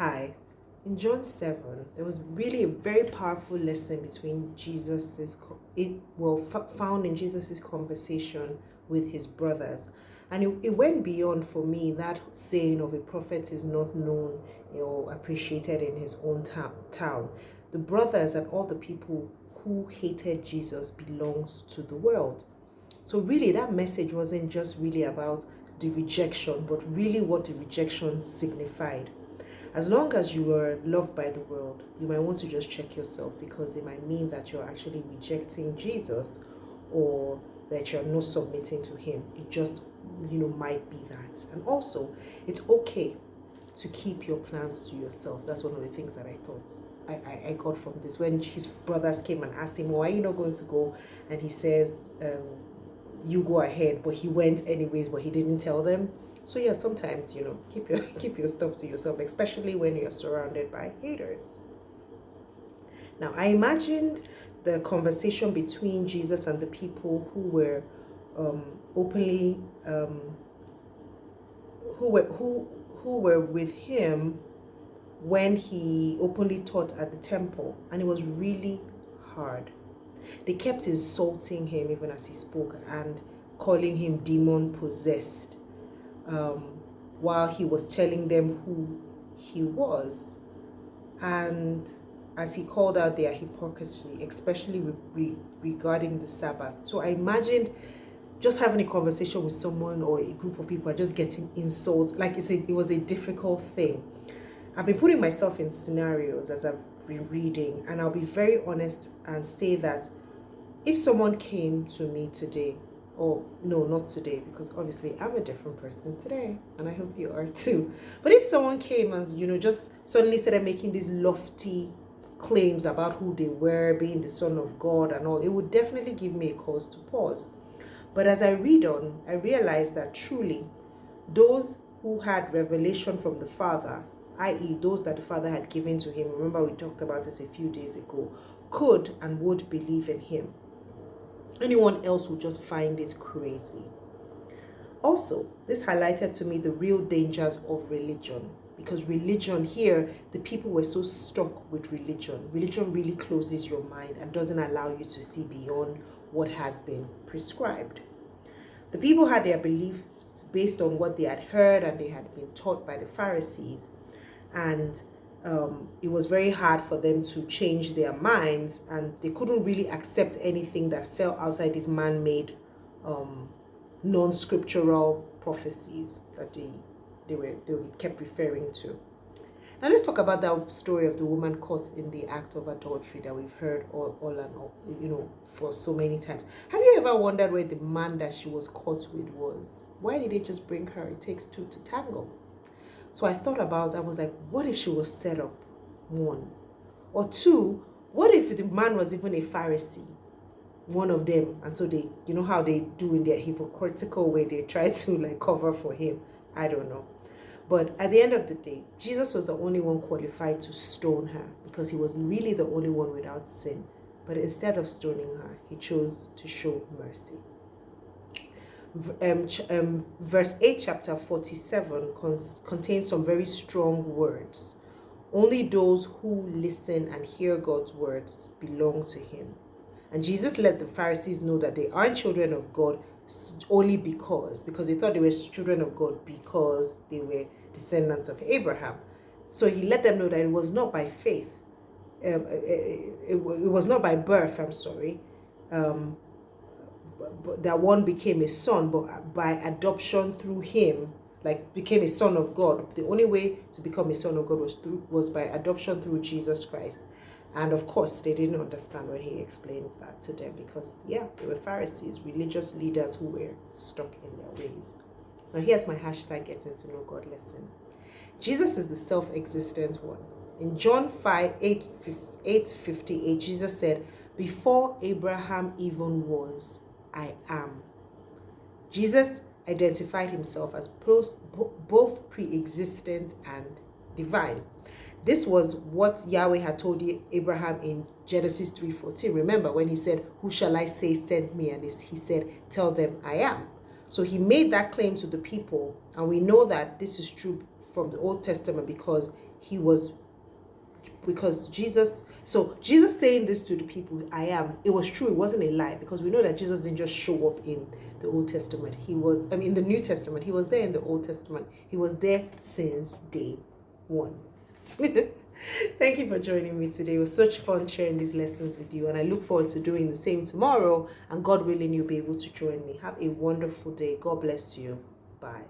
Hi. In John 7, there was really a very powerful lesson between found in Jesus's conversation with his brothers. And it went beyond for me that saying of a prophet is not known or appreciated in his own town. The brothers and all the people who hated Jesus belonged to the world. So really that message wasn't just really about the rejection, but really what the rejection signified. As long as you are loved by the world, you might want to just check yourself, because it might mean that you're actually rejecting Jesus, or that you're not submitting to him. It just, might be that. And also, it's okay to keep your plans to yourself. That's one of the things that I thought I got from this. When his brothers came and asked him, why are you not going to go? And he says, you go ahead. But he went anyways, but he didn't tell them. So yeah, sometimes, keep your stuff to yourself, especially when you're surrounded by haters. Now, I imagined the conversation between Jesus and the people who were openly who were with him when he openly taught at the temple, and it was really hard. They kept insulting him even as he spoke and calling him demon possessed. While he was telling them who he was, and as he called out their hypocrisy, especially regarding the Sabbath. So I imagined just having a conversation with someone or a group of people and just getting insults. Like it was a difficult thing. I've been putting myself in scenarios as I've been reading, and I'll be very honest and say that if someone came to me today, or no, not today, because obviously I'm a different person today, and I hope you are too. But if someone came and, just suddenly started making these lofty claims about who they were, being the Son of God and all, it would definitely give me a cause to pause. But as I read on, I realized that truly those who had revelation from the Father, i.e. those that the Father had given to him, remember we talked about this a few days ago, could and would believe in him. Anyone else would just find this crazy. Also, this highlighted to me the real dangers of religion, because religion here, the people were so stuck with religion. Religion really closes your mind and doesn't allow you to see beyond what has been prescribed. The people had their beliefs based on what they had heard and they had been taught by the Pharisees, and it was very hard for them to change their minds, and they couldn't really accept anything that fell outside these man-made non-scriptural prophecies that they kept referring to. Now let's talk about that story of the woman caught in the act of adultery that we've heard all and all, for so many times. Have you ever wondered where the man that she was caught with was? Why did they just bring her? It takes two to tango. So I was like, what if she was set up? One. Or two, what if the man was even a Pharisee? One of them. And so they, how they do in their hypocritical way, they try to cover for him. I don't know. But at the end of the day, Jesus was the only one qualified to stone her, because he was really the only one without sin. But instead of stoning her, he chose to show mercy. Verse 8, chapter 47 contains some very strong words. Only those who listen and hear God's words belong to him. And Jesus let the Pharisees know that they aren't children of God only because they thought they were children of God because they were descendants of Abraham. So he let them know that it was not by faith. It was not by birth, that one became a son, but by adoption through him, became a son of God. The only way to become a son of God was by adoption through Jesus Christ. And of course, they didn't understand when he explained that to them, because they were Pharisees, religious leaders who were stuck in their ways. Now here's my hashtag getting to know God lesson. Jesus is the self-existent one. In John 8:58, Jesus said, before Abraham even was, I am. Jesus identified himself as both pre-existent and divine. This was what Yahweh had told Abraham in Genesis 3:14. Remember when he said, who shall I say sent me? And he said, tell them I am. So he made that claim to the people, and we know that this is true from the Old Testament because he was, because Jesus saying this to the people, I am, it was true, it wasn't a lie, because we know that Jesus didn't just show up in the Old Testament. He was, in the New Testament. He was there in the Old Testament. He was there since day one. Thank you for joining me today. It was such fun sharing these lessons with you, and I look forward to doing the same tomorrow, and God willing, you'll be able to join me. Have a wonderful day. God bless you. Bye.